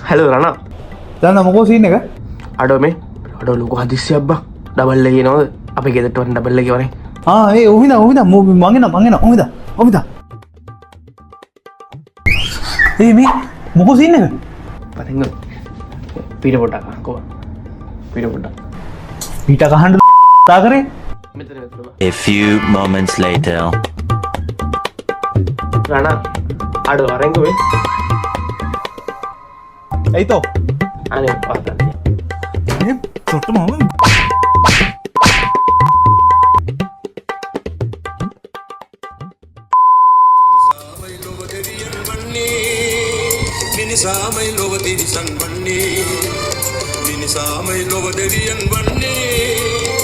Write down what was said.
Hello රණා. දන්න මොකෝ scene එක? අඩෝ මේ අඩෝ ලොකු හදිස්සියක් බා. ඩබල් එකේ නෝද? අපේ ගෙදරට වන්න ඩබල් එකේ වනේ. ඒ ඔහිදා මං එන මේ මොකෝ සීන් එක? පතංග පීඩ පොඩ්ඩක් අහකෝ. පීඩ පොඩ්ඩක්. පිට කහන්න තා කරේ? මෙතන මෙතන බා. A few moments later. රණා අඩෝ අරංගෝ මේ. ඇයි තෝ? අනේ පාතන්. මේ තොට්ට මම මිනිසාමයි ලොව තිරිසන් වන්නේ මිනිසාමයි ලොව දෙවියන් වන්නේ